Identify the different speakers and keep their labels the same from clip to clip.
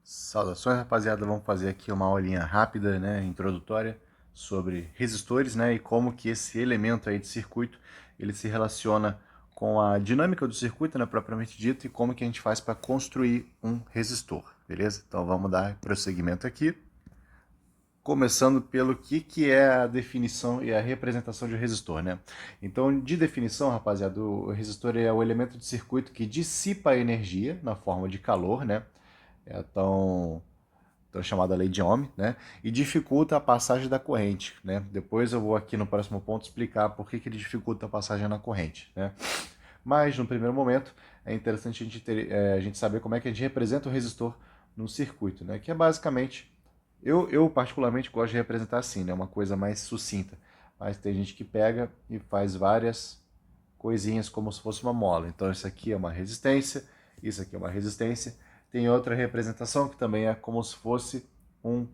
Speaker 1: Saudações, rapaziada. Vamos fazer aqui uma aulinha rápida, né, introdutória sobre resistores, né, e como que esse elemento aí de circuito ele se relaciona com a dinâmica do circuito, né, propriamente dito, e como que a gente faz para construir um resistor, beleza? Então vamos dar prosseguimento aqui, começando pelo que é a definição e a representação de um resistor, né? Então, de definição, rapaziada, o resistor é o elemento de circuito que dissipa a energia na forma de calor, né? É tão chamada lei de Ohm, né? E dificulta a passagem da corrente, né? Depois eu vou aqui no próximo ponto explicar por que ele dificulta a passagem na corrente, né? Mas no primeiro momento é interessante a gente saber como é que a gente representa o resistor no circuito, né? Que é basicamente, eu particularmente gosto de representar assim, né? Uma coisa mais sucinta. Mas tem gente que pega e faz várias coisinhas como se fosse uma mola. Então isso aqui é uma resistência, isso aqui é uma resistência. Tem outra representação que também é como se fosse um,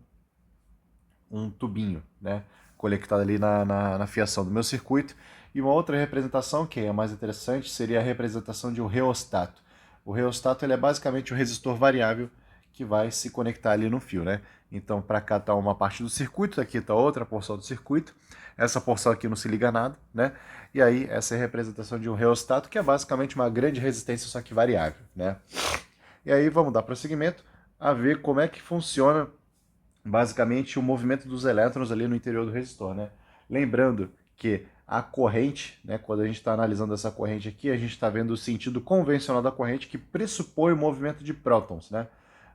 Speaker 1: um tubinho, né? Conectado ali na fiação do meu circuito. E uma outra representação, que é mais interessante, seria a representação de um reostato. O reostato ele é basicamente um resistor variável que vai se conectar ali no fio, né? Então, para cá está uma parte do circuito, aqui está outra porção do circuito. Essa porção aqui não se liga a nada, né? E aí, essa é a representação de um reostato, que é basicamente uma grande resistência, só que variável, né? E aí, vamos dar prosseguimento a ver como é que funciona basicamente o movimento dos elétrons ali no interior do resistor, né? Lembrando que a corrente, né, quando a gente está analisando essa corrente aqui, a gente está vendo o sentido convencional da corrente que pressupõe o movimento de prótons, né?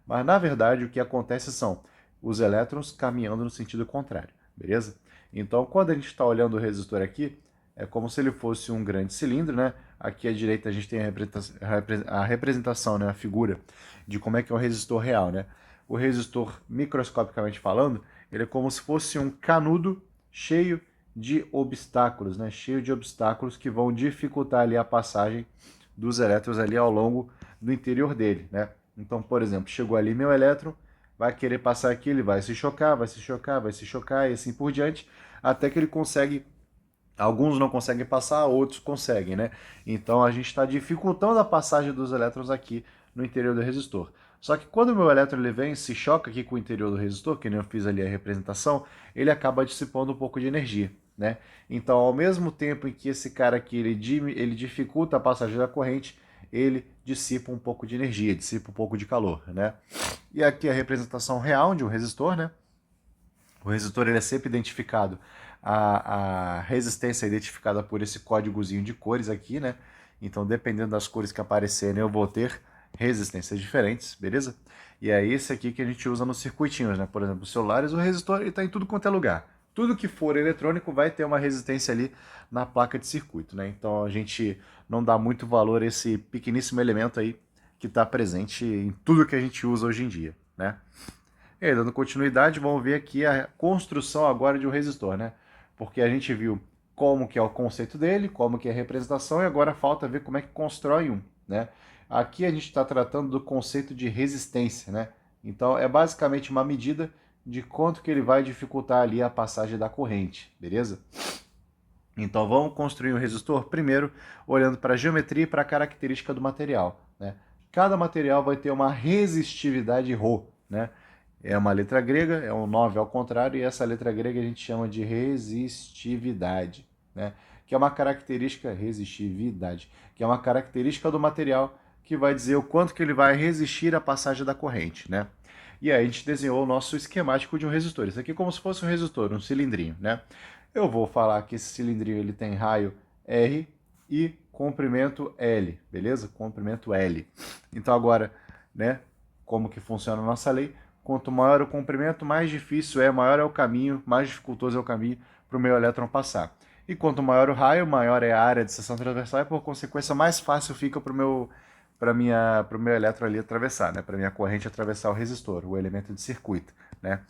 Speaker 1: Mas na verdade o que acontece são os elétrons caminhando no sentido contrário, beleza? Então quando a gente está olhando o resistor aqui, é como se ele fosse um grande cilindro, né? Aqui à direita a gente tem a representação, né, a figura de como é que é um resistor real, né? O resistor, microscopicamente falando, ele é como se fosse um canudo cheio de obstáculos, né? Cheio de obstáculos que vão dificultar ali a passagem dos elétrons ali ao longo do interior dele, né? Então, por exemplo, chegou ali meu elétron, vai querer passar aqui, ele vai se chocar, vai se chocar, vai se chocar e assim por diante, até que ele consegue. Alguns não conseguem passar, outros conseguem, né? Então a gente está dificultando a passagem dos elétrons aqui no interior do resistor. Só que quando o meu elétron ele vem, se choca aqui com o interior do resistor, que nem eu fiz ali a representação, ele acaba dissipando um pouco de energia, né? Então, ao mesmo tempo em que esse cara aqui ele dificulta a passagem da corrente, ele dissipa um pouco de energia, dissipa um pouco de calor, né? E aqui a representação real de um resistor, né? O resistor ele é sempre identificado, a resistência é identificada por esse códigozinho de cores aqui, né? Então, dependendo das cores que aparecerem, eu vou ter resistências diferentes, beleza? E é esse aqui que a gente usa nos circuitinhos, né? Por exemplo, os celulares, o resistor está em tudo quanto é lugar. Tudo que for eletrônico vai ter uma resistência ali na placa de circuito, né? Então, a gente não dá muito valor a esse pequeníssimo elemento aí que está presente em tudo que a gente usa hoje em dia, né? E aí, dando continuidade, vamos ver aqui a construção agora de um resistor, né? Porque a gente viu como que é o conceito dele, como que é a representação, e agora falta ver como é que constrói um, né? Aqui a gente está tratando do conceito de resistência, né? Então é basicamente uma medida de quanto que ele vai dificultar ali a passagem da corrente, beleza? Então vamos construir um resistor primeiro olhando para a geometria e para a característica do material, né? Cada material vai ter uma resistividade ρ, né? É uma letra grega, é um 9 ao contrário, e essa letra grega a gente chama de resistividade, né? Que é uma característica, resistividade, que é uma característica do material que vai dizer o quanto que ele vai resistir à passagem da corrente, né? E aí a gente desenhou o nosso esquemático de um resistor. Isso aqui é como se fosse um resistor, um cilindrinho, né? Eu vou falar que esse cilindrinho ele tem raio R e comprimento L, beleza? Comprimento L. Então agora, né, como que funciona a nossa lei? Quanto maior o comprimento, mais difícil é, maior é o caminho, mais dificultoso é o caminho para o meu elétron passar. E quanto maior o raio, maior é a área de seção transversal e, por consequência, mais fácil fica para o meu elétron ali atravessar, né? Para minha corrente atravessar o resistor, o elemento de circuito, né?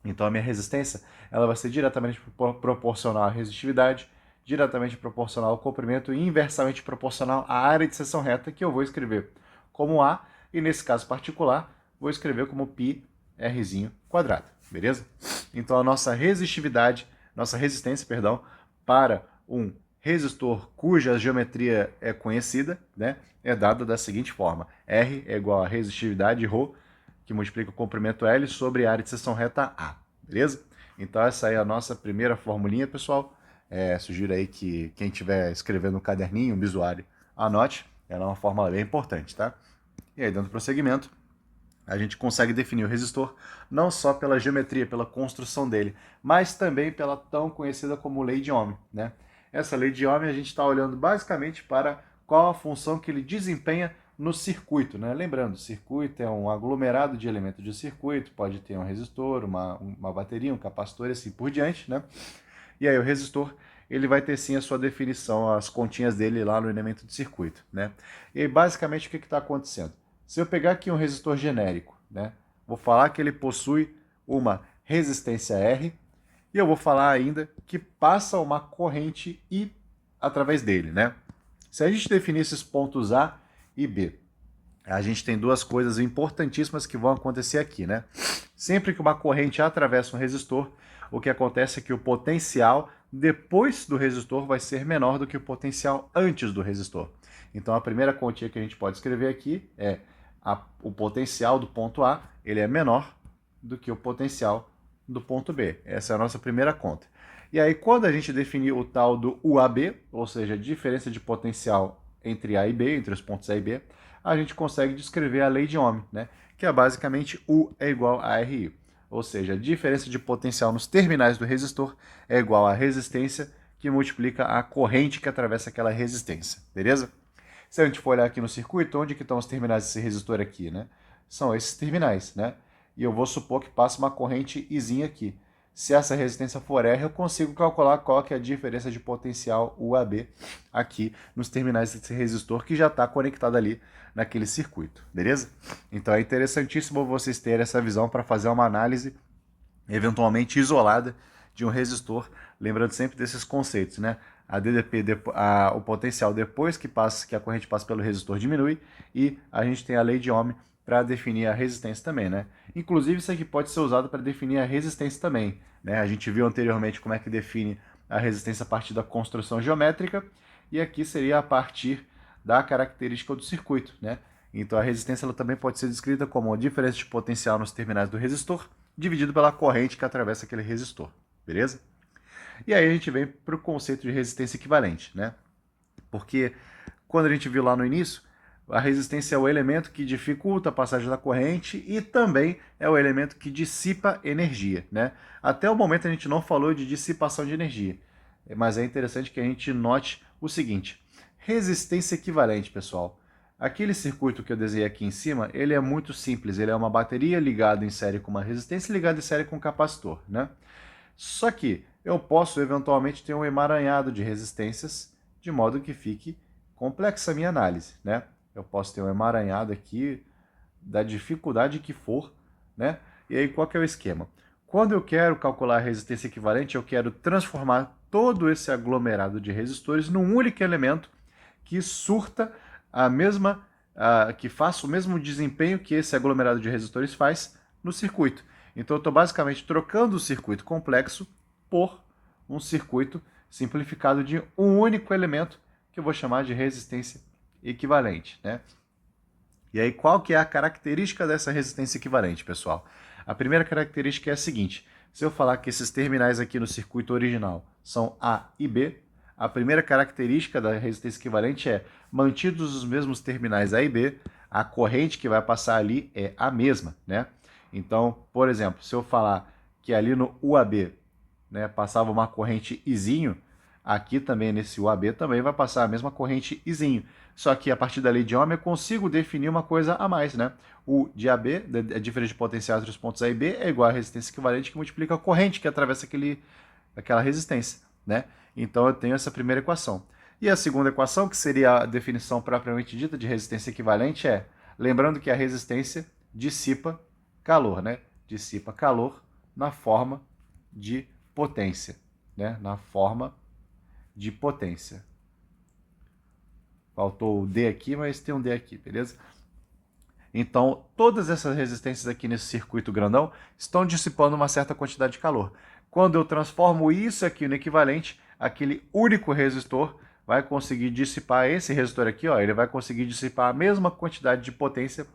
Speaker 1: Então a minha resistência ela vai ser diretamente proporcional à resistividade, diretamente proporcional ao comprimento e inversamente proporcional à área de seção reta, que eu vou escrever como A, e nesse caso particular, vou escrever como π rzinho quadrado, beleza? Então a nossa resistência, perdão, para um resistor cuja geometria é conhecida, né, é dada da seguinte forma: R é igual a resistividade ρ que multiplica o comprimento L sobre a área de seção reta A, beleza? Então essa aí é a nossa primeira formulinha, pessoal. Sugiro aí que quem estiver escrevendo no caderninho, um bisuário, anote. Ela é uma fórmula bem importante, tá? E aí, dando prosseguimento, a gente consegue definir o resistor não só pela geometria, pela construção dele, mas também pela tão conhecida como lei de Ohm, né? Essa lei de Ohm a gente está olhando basicamente para qual a função que ele desempenha no circuito, né? Lembrando, circuito é um aglomerado de elementos de circuito, pode ter um resistor, uma bateria, um capacitor e assim por diante, né? E aí o resistor, ele vai ter sim a sua definição, as continhas dele lá no elemento de circuito, né? E aí, basicamente o que está acontecendo? Se eu pegar aqui um resistor genérico, né? Vou falar que ele possui uma resistência R e eu vou falar ainda que passa uma corrente I através dele, né? Se a gente definir esses pontos A e B, a gente tem duas coisas importantíssimas que vão acontecer aqui, né? Sempre que uma corrente atravessa um resistor, o que acontece é que o potencial depois do resistor vai ser menor do que o potencial antes do resistor. Então a primeira continha que a gente pode escrever aqui é o potencial do ponto A, ele é menor do que o potencial do ponto B. Essa é a nossa primeira conta. E aí quando a gente definir o tal do UAB, ou seja, a diferença de potencial entre A e B, entre os pontos A e B, a gente consegue descrever a lei de Ohm, né? Que é basicamente U é igual a RI. Ou seja, a diferença de potencial nos terminais do resistor é igual à resistência que multiplica a corrente que atravessa aquela resistência, beleza? Se a gente for olhar aqui no circuito, onde que estão os terminais desse resistor aqui, né? São esses terminais, né? E eu vou supor que passa uma corrente Izinha aqui. Se essa resistência for R, eu consigo calcular qual que é a diferença de potencial UAB aqui nos terminais desse resistor que já está conectado ali naquele circuito, beleza? Então é interessantíssimo vocês terem essa visão para fazer uma análise eventualmente isolada de um resistor, lembrando sempre desses conceitos, né? A DDP, o potencial depois que a corrente passa pelo resistor diminui e a gente tem a lei de Ohm para definir a resistência também, né? Inclusive isso aqui pode ser usado para definir a resistência também, né? A gente viu anteriormente como é que define a resistência a partir da construção geométrica e aqui seria a partir da característica do circuito, né? Então a resistência ela também pode ser descrita como a diferença de potencial nos terminais do resistor dividido pela corrente que atravessa aquele resistor, beleza? E aí a gente vem para o conceito de resistência equivalente, né? Porque quando a gente viu lá no início, a resistência é o elemento que dificulta a passagem da corrente e também é o elemento que dissipa energia, né? Até o momento a gente não falou de dissipação de energia, mas é interessante que a gente note o seguinte: resistência equivalente, pessoal. Aquele circuito que eu desenhei aqui em cima, ele é muito simples, ele é uma bateria ligada em série com uma resistência ligada em série com um capacitor, né? Só que eu posso eventualmente ter um emaranhado de resistências, de modo que fique complexa a minha análise, né? Eu posso ter um emaranhado aqui da dificuldade que for, né? E aí qual que é o esquema? Quando eu quero calcular a resistência equivalente, eu quero transformar todo esse aglomerado de resistores num único elemento que surta que faça o mesmo desempenho que esse aglomerado de resistores faz no circuito. Então eu estou basicamente trocando o circuito complexo por um circuito simplificado de um único elemento que eu vou chamar de resistência equivalente, né? E aí qual que é a característica dessa resistência equivalente, pessoal? A primeira característica é a seguinte: se eu falar que esses terminais aqui no circuito original são A e B, a primeira característica da resistência equivalente é, mantidos os mesmos terminais A e B, a corrente que vai passar ali é a mesma, né? Então, por exemplo, se eu falar que ali no UAB, né, passava uma corrente Izinho, aqui também nesse UAB também vai passar a mesma corrente Izinho. Só que a partir da lei de Ohm eu consigo definir uma coisa a mais, né? O de AB, a diferença de potencial entre os pontos A e B, é igual à resistência equivalente que multiplica a corrente que atravessa aquela resistência, né? Então eu tenho essa primeira equação. E a segunda equação, que seria a definição propriamente dita de resistência equivalente, é, lembrando que a resistência dissipa calor, né? Dissipa calor na forma de potência, né? Na forma de potência. Faltou o D aqui, mas tem um D aqui, beleza? Então, todas essas resistências aqui nesse circuito grandão estão dissipando uma certa quantidade de calor. Quando eu transformo isso aqui no equivalente, aquele único resistor vai conseguir dissipar esse resistor aqui, ó, ele vai conseguir dissipar a mesma quantidade de potência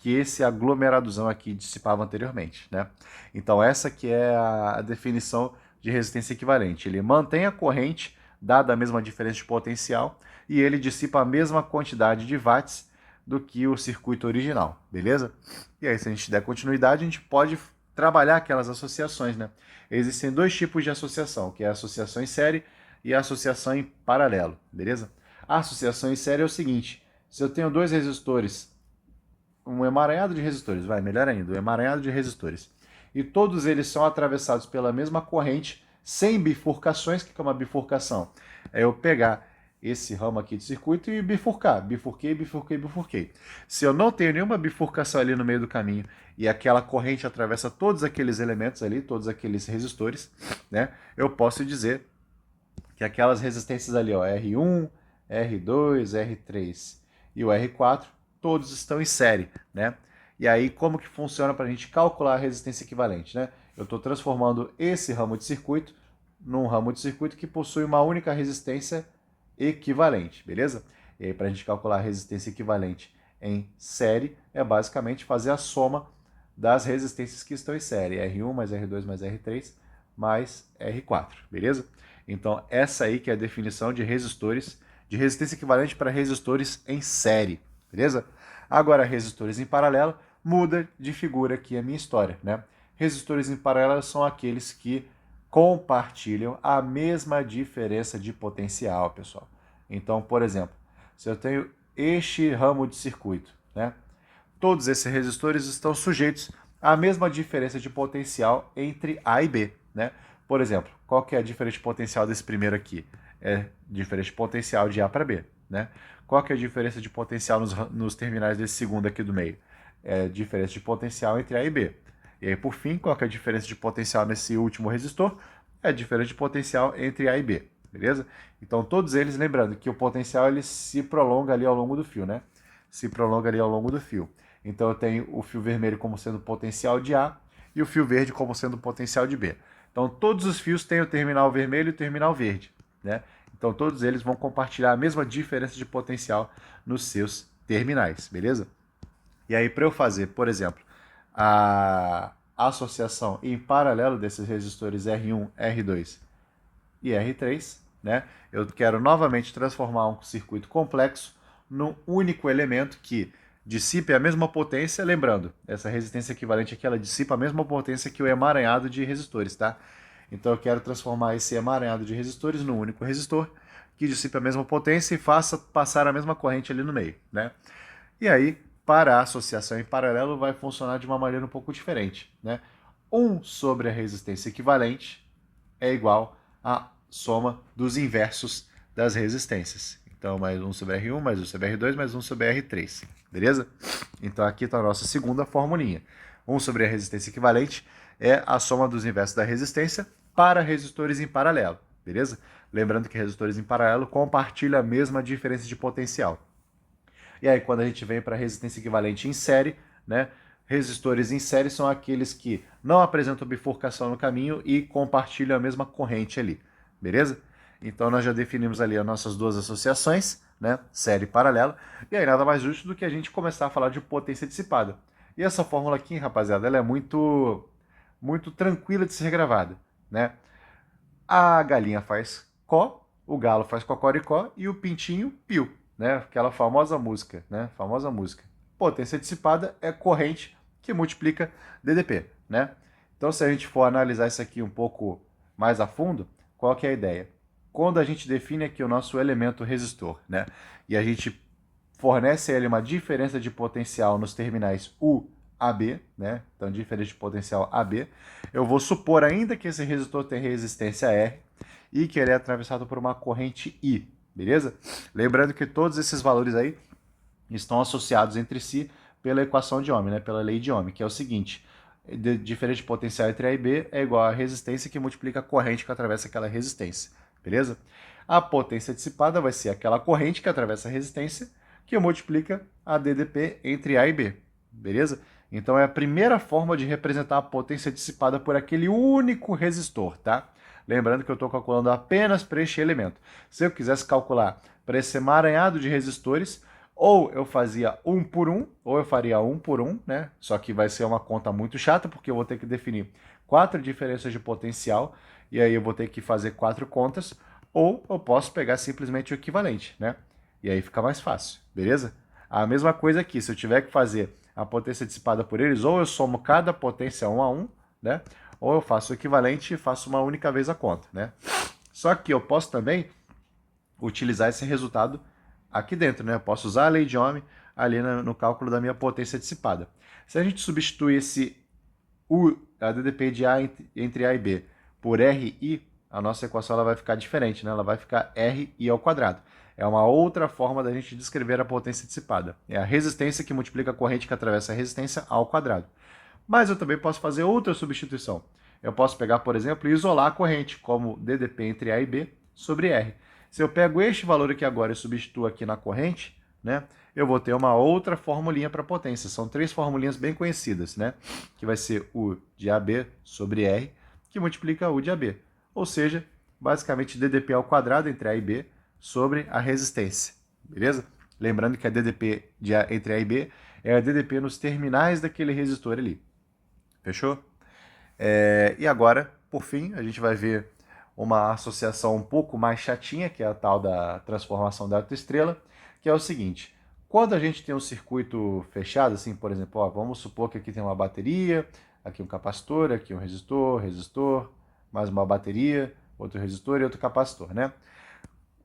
Speaker 1: que esse aglomeradozão aqui dissipava anteriormente, né? Então essa que é a definição de resistência equivalente. Ele mantém a corrente, dada a mesma diferença de potencial, e ele dissipa a mesma quantidade de watts do que o circuito original, beleza? E aí, se a gente der continuidade, a gente pode trabalhar aquelas associações, né? Existem dois tipos de associação, que é a associação em série e a associação em paralelo, beleza? A associação em série é o seguinte: se eu tenho dois resistores, um emaranhado de resistores, melhor ainda, um emaranhado de resistores, e todos eles são atravessados pela mesma corrente, sem bifurcações. O que é uma bifurcação? É eu pegar esse ramo aqui de circuito e bifurcar. Bifurquei, bifurquei, bifurquei. Se eu não tenho nenhuma bifurcação ali no meio do caminho e aquela corrente atravessa todos aqueles elementos ali, todos aqueles resistores, né, eu posso dizer que aquelas resistências ali, ó, R1, R2, R3 e o R4, todos estão em série, né? E aí, como que funciona para a gente calcular a resistência equivalente, né? Eu estou transformando esse ramo de circuito num ramo de circuito que possui uma única resistência equivalente, beleza? E aí, para a gente calcular a resistência equivalente em série, é basicamente fazer a soma das resistências que estão em série, R1 mais R2 mais R3 mais R4, beleza? Então, essa aí que é a definição de resistores, de resistência equivalente para resistores em série, beleza? Agora, resistores em paralelo, muda de figura aqui a minha história, né? Resistores em paralelo são aqueles que compartilham a mesma diferença de potencial, pessoal. Então, por exemplo, se eu tenho este ramo de circuito, né? Todos esses resistores estão sujeitos à mesma diferença de potencial entre A e B, né? Por exemplo, qual que é a diferença de potencial desse primeiro aqui? É diferença de potencial de A para B, né? Qual que é a diferença de potencial nos terminais desse segundo aqui do meio? É a diferença de potencial entre A e B. E aí, por fim, qual que é a diferença de potencial nesse último resistor? É a diferença de potencial entre A e B, beleza? Então, todos eles, lembrando que o potencial ele se prolonga ali ao longo do fio, né? Se prolonga ali ao longo do fio. Então, eu tenho o fio vermelho como sendo potencial de A e o fio verde como sendo potencial de B. Então, todos os fios têm o terminal vermelho e o terminal verde, né? Então, todos eles vão compartilhar a mesma diferença de potencial nos seus terminais, beleza? E aí, para eu fazer, por exemplo, a associação em paralelo desses resistores R1, R2 e R3, né? Eu quero novamente transformar um circuito complexo num único elemento que dissipe a mesma potência, lembrando, essa resistência equivalente aqui, ela dissipa a mesma potência que o emaranhado de resistores, tá? Então eu quero transformar esse emaranhado de resistores num único resistor que dissipe a mesma potência e faça passar a mesma corrente ali no meio, né? E aí, para a associação em paralelo, vai funcionar de uma maneira um pouco diferente, né? 1 sobre a resistência equivalente é igual à soma dos inversos das resistências. Então, mais 1 sobre R1, mais 1 sobre R2, mais 1 sobre R3. Beleza? Então, aqui está a nossa segunda formulinha. 1 sobre a resistência equivalente é a soma dos inversos da resistência para resistores em paralelo. Beleza? Lembrando que resistores em paralelo compartilham a mesma diferença de potencial. E aí, quando a gente vem para a resistência equivalente em série, né? Resistores em série são aqueles que não apresentam bifurcação no caminho e compartilham a mesma corrente ali. Beleza? Então, nós já definimos ali as nossas duas associações, né? Série e paralelo. E aí, nada mais justo do que a gente começar a falar de potência dissipada. E essa fórmula aqui, rapaziada, ela é muito tranquila de ser gravada, né? A galinha faz có, o galo faz cocoricó e o pintinho piu, né? Aquela famosa música, né? Famosa música. Potência dissipada é corrente que multiplica DDP, né? Então, se a gente for analisar isso aqui um pouco mais a fundo, qual que é a ideia? Quando a gente define aqui o nosso elemento resistor, né? E a gente fornece a ele uma diferença de potencial nos terminais U, AB, né? Então, diferença de potencial AB. Eu vou supor ainda que esse resistor tem resistência R e que ele é atravessado por uma corrente I, beleza? Lembrando que todos esses valores aí estão associados entre si pela equação de Ohm, né? Pela lei de Ohm, que é o seguinte: diferença de potencial entre A e B é igual à resistência que multiplica a corrente que atravessa aquela resistência, beleza? A potência dissipada vai ser aquela corrente que atravessa a resistência que multiplica a DDP entre A e B, beleza? Então é a primeira forma de representar a potência dissipada por aquele único resistor, tá? Lembrando que eu estou calculando apenas para este elemento. Se eu quisesse calcular para esse emaranhado de resistores, Ou eu fazia um por um, ou eu faria um por um, né? Só que vai ser uma conta muito chata, porque eu vou ter que definir 4 diferenças de potencial, e aí eu vou ter que fazer 4 contas, ou eu posso pegar simplesmente o equivalente, né? E aí fica mais fácil, beleza? A mesma coisa aqui, se eu tiver que fazer a potência dissipada por eles, ou eu somo cada potência um a um, né? Ou eu faço o equivalente e faço uma única vez a conta, né? Só que eu posso também utilizar esse resultado aqui dentro, né? Eu posso usar a lei de Ohm ali no cálculo da minha potência dissipada. Se a gente substituir esse U, a DDP de A entre A e B, por RI, a nossa equação ela vai ficar diferente, né? Ela vai ficar RI ao quadrado. É uma outra forma da gente descrever a potência dissipada. É a resistência que multiplica a corrente que atravessa a resistência ao quadrado. Mas eu também posso fazer outra substituição. Eu posso pegar, por exemplo, e isolar a corrente, como DDP entre A e B sobre R. Se eu pego este valor aqui agora e substituo aqui na corrente, né, eu vou ter uma outra formulinha para potência. São 3 formulinhas bem conhecidas, né, que vai ser U de AB sobre R, que multiplica U de AB. Ou seja, basicamente DDP ao quadrado entre A e B sobre a resistência, beleza? Lembrando que a DDP entre A e B é a DDP nos terminais daquele resistor ali. Fechou? E agora, por fim, a gente vai ver uma associação um pouco mais chatinha, que é a tal da transformação delta-estrela, que é o seguinte: quando a gente tem um circuito fechado, assim, por exemplo, ó, vamos supor que aqui tem uma bateria, aqui um capacitor, aqui um resistor, mais uma bateria, outro resistor e outro capacitor, né?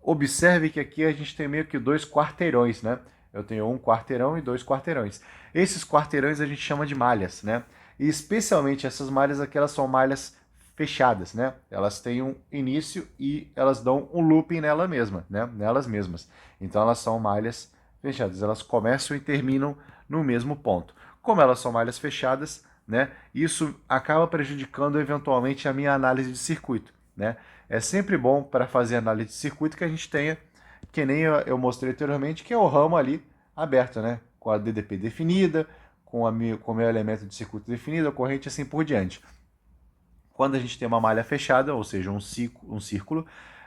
Speaker 1: Observe que aqui a gente tem meio que 2 quarteirões, né? Eu tenho um quarteirão e 2 quarteirões. Esses quarteirões a gente chama de malhas, né? E especialmente essas malhas aqui, elas são malhas fechadas, né? Elas têm um início e elas dão um looping nela mesma, né? Nelas mesmas. Então elas são malhas fechadas. Elas começam e terminam no mesmo ponto. Como elas são malhas fechadas, né? Isso acaba prejudicando eventualmente a minha análise de circuito, né? É sempre bom para fazer análise de circuito que a gente tenha, que nem eu mostrei anteriormente, que é o ramo ali aberto, né? Com a DDP definida, com o meu elemento de circuito definido, a corrente assim por diante. Quando a gente tem uma malha fechada, ou seja, um círculo,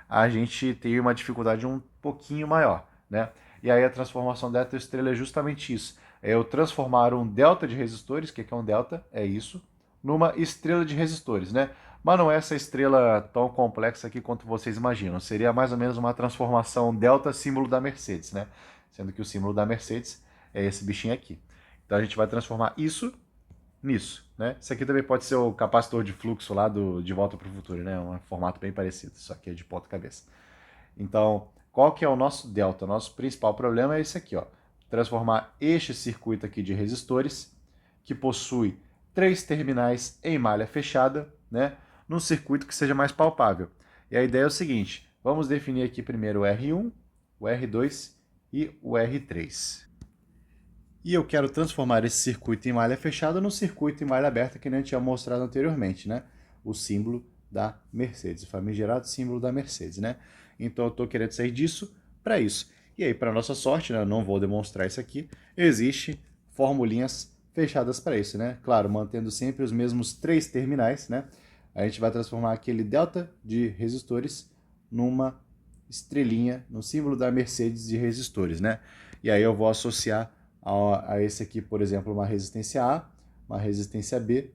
Speaker 1: a gente tem uma dificuldade um pouquinho maior, né? E aí a transformação delta-estrela é justamente isso. É eu transformar um delta de resistores, o que é um delta? É isso, numa estrela de resistores, né? Mas não é essa estrela tão complexa aqui quanto vocês imaginam. Seria mais ou menos uma transformação delta símbolo da Mercedes, né? Sendo que o símbolo da Mercedes é esse bichinho aqui. Então a gente vai transformar isso nisso, né? Isso aqui também pode ser o capacitor de fluxo lá De Volta para o Futuro, né? Um formato bem parecido, só que é de ponta-cabeça. Então, qual que é o nosso delta? O nosso principal problema é esse aqui, ó. Transformar este circuito aqui de resistores, que possui 3 terminais em malha fechada, né? Num circuito que seja mais palpável. E a ideia é o seguinte: vamos definir aqui primeiro o R1, o R2 e o R3. E eu quero transformar esse circuito em malha fechada no circuito em malha aberta que a gente tinha mostrado anteriormente, né? O símbolo da Mercedes, o famigerado símbolo da Mercedes, né? Então eu estou querendo sair disso para isso. E aí, para nossa sorte, né, eu não vou demonstrar isso aqui, existe formulinhas fechadas para isso, né? Claro, mantendo sempre os mesmos 3 terminais, né? A gente vai transformar aquele delta de resistores numa estrelinha, no símbolo da Mercedes de resistores, né? E aí eu vou associar a esse aqui, por exemplo, uma resistência A, uma resistência B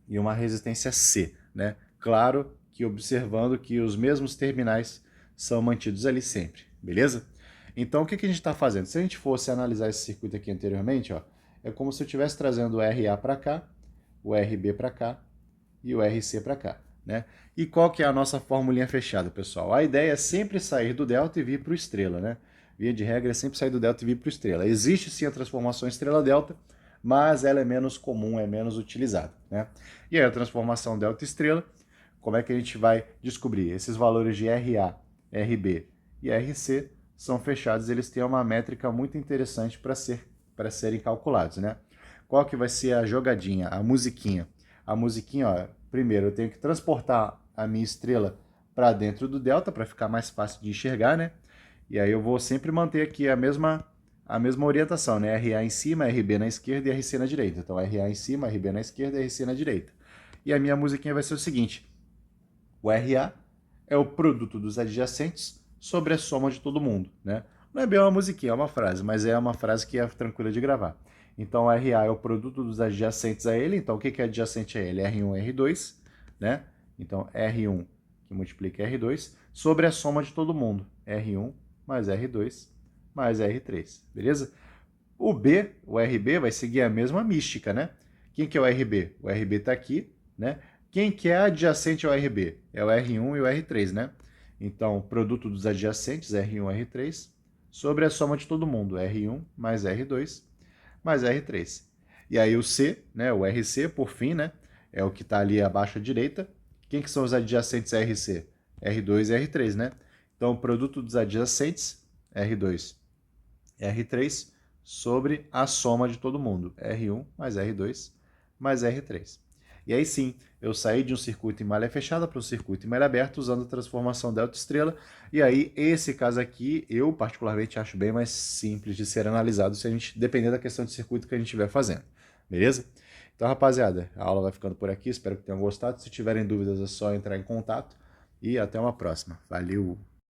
Speaker 1: e uma resistência C, né? Claro que observando que os mesmos terminais são mantidos ali sempre, beleza? Então, o que a gente está fazendo? Se a gente fosse analisar esse circuito aqui anteriormente, ó, é como se eu estivesse trazendo o RA para cá, o RB para cá e o RC para cá, né? E qual que é a nossa formulinha fechada, pessoal? A ideia é sempre sair do delta e vir para o estrela, né? Via de regra é sempre sair do delta e vir para o estrela. Existe sim a transformação estrela-delta, mas ela é menos comum, é menos utilizada, né? E aí a transformação delta-estrela, como é que a gente vai descobrir? Esses valores de RA, RB e RC são fechados, eles têm uma métrica muito interessante para serem calculados, né? Qual que vai ser a jogadinha, a musiquinha? A musiquinha, ó, primeiro eu tenho que transportar a minha estrela para dentro do delta para ficar mais fácil de enxergar, né? E aí eu vou sempre manter aqui a mesma orientação, né? RA em cima, RB na esquerda e RC na direita. Então RA em cima, RB na esquerda e RC na direita. E a minha musiquinha vai ser o seguinte: o RA é o produto dos adjacentes sobre a soma de todo mundo, né? Não é bem uma musiquinha, é uma frase, mas é uma frase que é tranquila de gravar. Então, RA é o produto dos adjacentes a ele. Então, o que é adjacente a ele? R1 e R2, né? Então, R1 que multiplica R2 sobre a soma de todo mundo. R1 mais R2 mais R3, beleza? O B, o RB, vai seguir a mesma mística, né? Quem que é o RB? O RB está aqui, né? Quem que é adjacente ao RB? É o R1 e o R3, né? Então, produto dos adjacentes, R1 e R3, sobre a soma de todo mundo, R1 mais R2 mais R3. E aí o C, né, o RC, por fim, né, é o que está ali abaixo à direita. Quem que são os adjacentes a RC? R2 e R3, né? Então, o produto dos adjacentes, R2 e R3, sobre a soma de todo mundo, R1 mais R2 mais R3. E aí sim, eu saí de um circuito em malha fechada para um circuito em malha aberta usando a transformação delta-estrela. E aí, esse caso aqui, eu particularmente acho bem mais simples de ser analisado se a gente depender da questão de circuito que a gente estiver fazendo. Beleza? Então, rapaziada, a aula vai ficando por aqui. Espero que tenham gostado. Se tiverem dúvidas, é só entrar em contato. E até uma próxima. Valeu!